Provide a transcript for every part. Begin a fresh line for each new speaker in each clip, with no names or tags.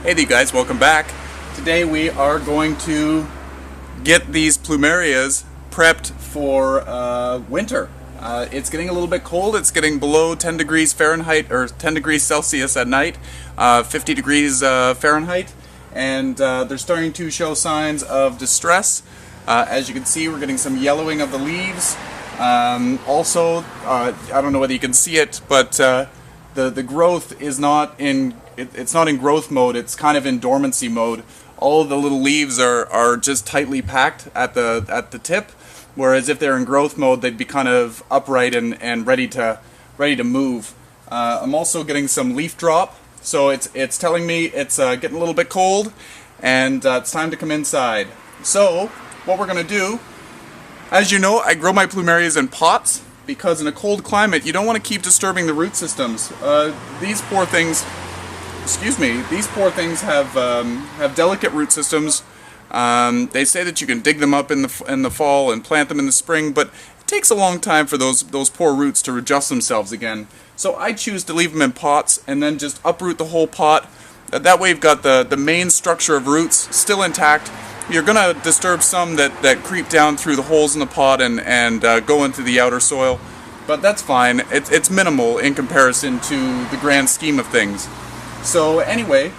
Hey there you guys, welcome back. Today we are going to get these Plumerias prepped for winter. It's getting a little bit cold. It's getting below 10 degrees Fahrenheit or 10 degrees Celsius at night, 50 degrees Fahrenheit, and they're starting to show signs of distress. As you can see, we're getting some yellowing of the leaves. Also, I don't know whether you can see it, but the growth is not in it's not in growth mode. It's kind of in dormancy mode. All of the little leaves are just tightly packed at the tip, whereas if they're in growth mode, they'd be kind of upright and ready to move. I'm also getting some leaf drop, so it's telling me it's getting a little bit cold, and it's time to come inside. So what we're gonna do, as you know, I grow my plumerias in pots because in a cold climate you don't want to keep disturbing the root systems. These poor things have delicate root systems. They say that you can dig them up in the fall and plant them in the spring, but it takes a long time for those poor roots to adjust themselves again. So I choose to leave them in pots and then just uproot the whole pot. That way you've got the main structure of roots still intact. You're gonna disturb some that creep down through the holes in the pot and go into the outer soil, but that's fine. It's minimal in comparison to the grand scheme of things. So anyway,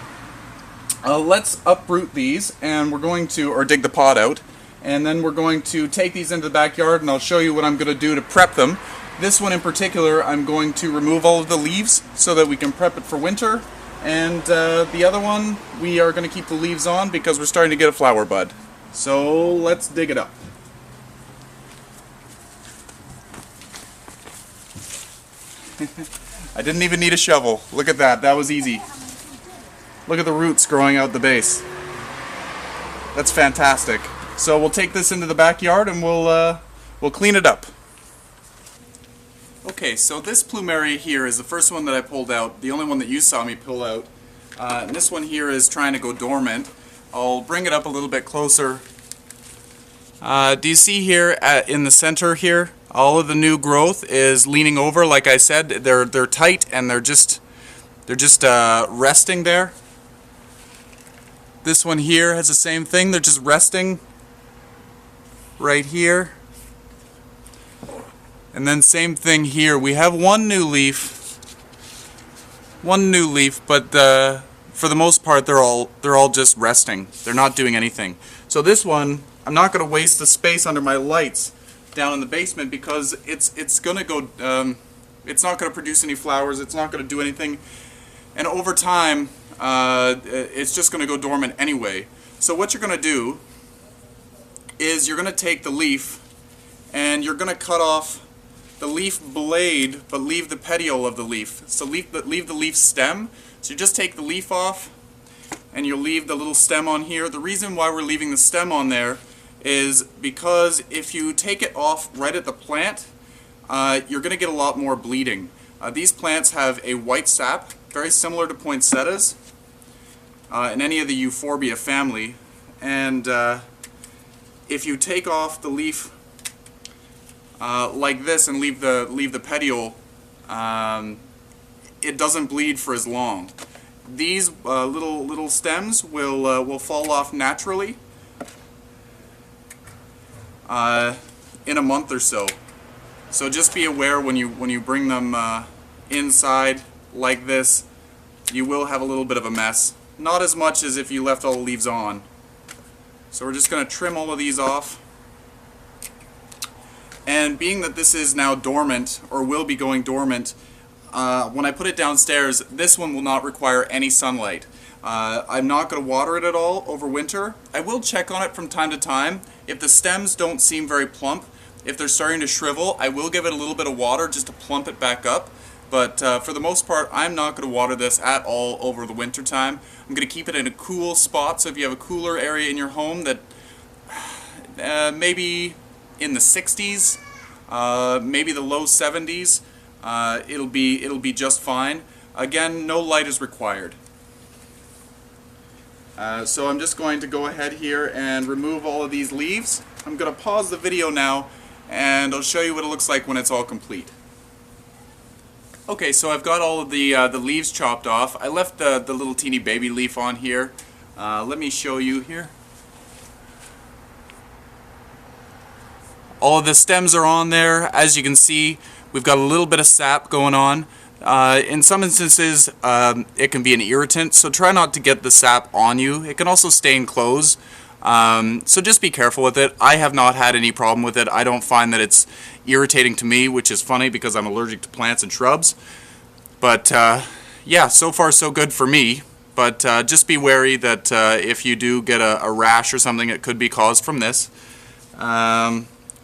let's uproot these, and we're going to, or dig the pot out, and then we're going to take these into the backyard, and I'll show you what I'm going to do to prep them. This one in particular, I'm going to remove all of the leaves so that we can prep it for winter, and the other one, we are going to keep the leaves on because we're starting to get a flower bud. So let's dig it up. I didn't even need a shovel. Look at that. That was easy. Look at the roots growing out the base. That's fantastic. So we'll take this into the backyard and we'll clean it up. Okay, so this plumeria here is the first one that I pulled out, the only one that you saw me pull out. And this one here is trying to go dormant. I'll bring it up a little bit closer. Do you see here in the center here? All of the new growth is leaning over. Like I said, they're tight and they're just resting there. This one here has the same thing. They're just resting right here. And then same thing here. We have one new leaf, but for the most part they're all just resting. They're not doing anything. So this one, I'm not going to waste the space under my lights down in the basement because it's going to go. It's not going to produce any flowers. It's not going to do anything, and over time, it's just going to go dormant anyway. So what you're going to do is you're going to take the leaf and you're going to cut off the leaf blade, but leave the petiole of the leaf. So leave the leaf stem. So you just take the leaf off, and you'll leave the little stem on here. The reason why we're leaving the stem on there is because if you take it off right at the plant, you're going to get a lot more bleeding. These plants have a white sap, very similar to poinsettias in any of the euphorbia family, and if you take off the leaf like this and leave the petiole, it doesn't bleed for as long. These little stems will fall off naturally in a month or so. So just be aware when you bring them inside like this, you will have a little bit of a mess. Not as much as if you left all the leaves on. So we're just going to trim all of these off. And being that this is now dormant, or will be going dormant, when I put it downstairs, this one will not require any sunlight. I'm not going to water it at all over winter. I will check on it from time to time. If the stems don't seem very plump, if they're starting to shrivel, I will give it a little bit of water just to plump it back up. But for the most part, I'm not going to water this at all over the winter time. I'm going to keep it in a cool spot, so if you have a cooler area in your home that maybe in the 60s, maybe the low 70s, it'll be just fine. Again, no light is required. So I'm just going to go ahead here and remove all of these leaves. I'm going to pause the video now and I'll show you what it looks like when it's all complete. Okay, so I've got all of the leaves chopped off. I left the little teeny baby leaf on here. Let me show you here. All of the stems are on there. As you can see, we've got a little bit of sap going on. In some instances, it can be an irritant, so try not to get the sap on you. It can also stain clothes, so just be careful with it. I have not had any problem with it. I don't find that it's irritating to me, which is funny because I'm allergic to plants and shrubs. But yeah, so far so good for me. But just be wary that if you do get a rash or something, it could be caused from this.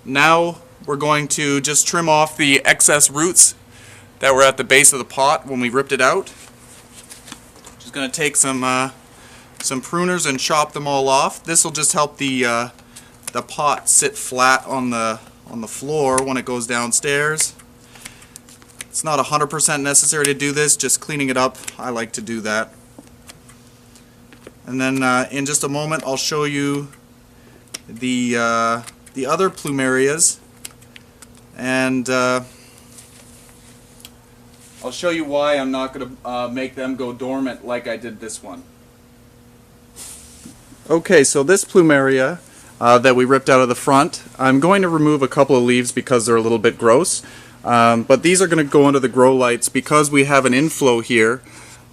Now we're going to just trim off the excess roots that were at the base of the pot when we ripped it out. Just going to take some pruners and chop them all off. This will just help the pot sit flat on the floor when it goes downstairs. It's not 100% necessary to do this, just cleaning it up. I like to do that. And then in just a moment I'll show you the other Plumerias, and I'll show you why I'm not going to make them go dormant like I did this one. Okay, so this Plumeria that we ripped out of the front, I'm going to remove a couple of leaves because they're a little bit gross, but these are going to go into the grow lights because we have an inflow here.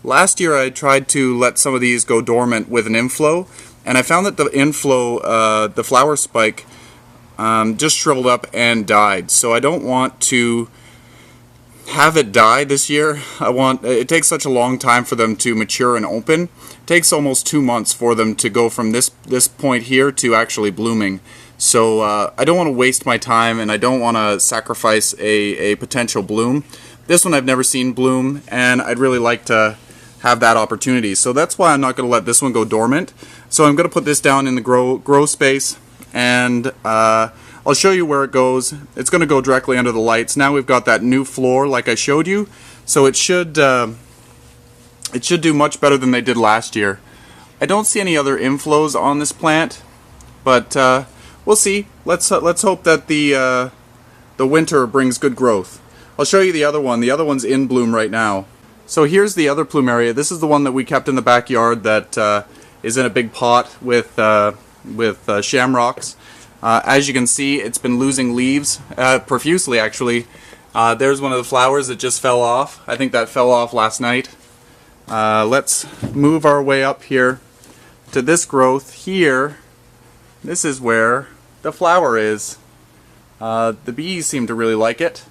Last year I tried to let some of these go dormant with an inflow, and I found that the inflow, the flower spike, just shriveled up and died. So I don't want to have it die this year. It takes such a long time for them to mature and open. It takes almost 2 months for them to go from this point here to actually blooming. So I don't want to waste my time, and I don't want to sacrifice a potential bloom. This one I've never seen bloom, and I'd really like to have that opportunity. So that's why I'm not going to let this one go dormant. So I'm going to put this down in the grow space, and I'll show you where it goes. It's going to go directly under the lights. Now we've got that new floor like I showed you, so it should do much better than they did last year. I don't see any other inflows on this plant, but we'll see. Let's hope that the winter brings good growth. I'll show you the other one. The other one's in bloom right now. So here's the other Plumeria. This is the one that we kept in the backyard that is in a big pot with shamrocks. As you can see, it's been losing leaves profusely, actually. There's one of the flowers that just fell off. I think that fell off last night. Let's move our way up here to this growth here. This is where the flower is. The bees seem to really like it.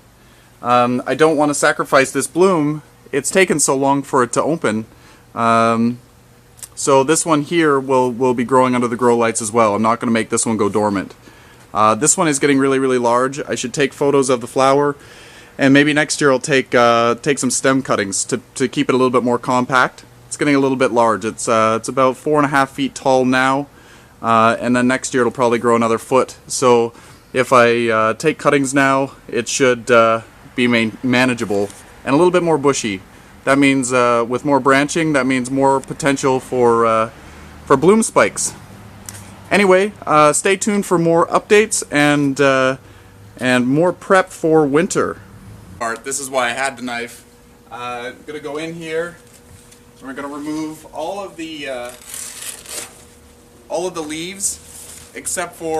I don't want to sacrifice this bloom. It's taken so long for it to open. So this one here will be growing under the grow lights as well. I'm not going to make this one go dormant. This one is getting really, really large. I should take photos of the flower, and maybe next year I'll take some stem cuttings to keep it a little bit more compact. It's getting a little bit large. It's about 4.5 feet tall now, and then next year it'll probably grow another foot. So if I take cuttings now, it should be manageable and a little bit more bushy. That means with more branching, that means more potential for bloom spikes. Anyway, stay tuned for more updates and more prep for winter. This is why I had the knife. I'm gonna go in here. We're gonna remove all of the leaves except for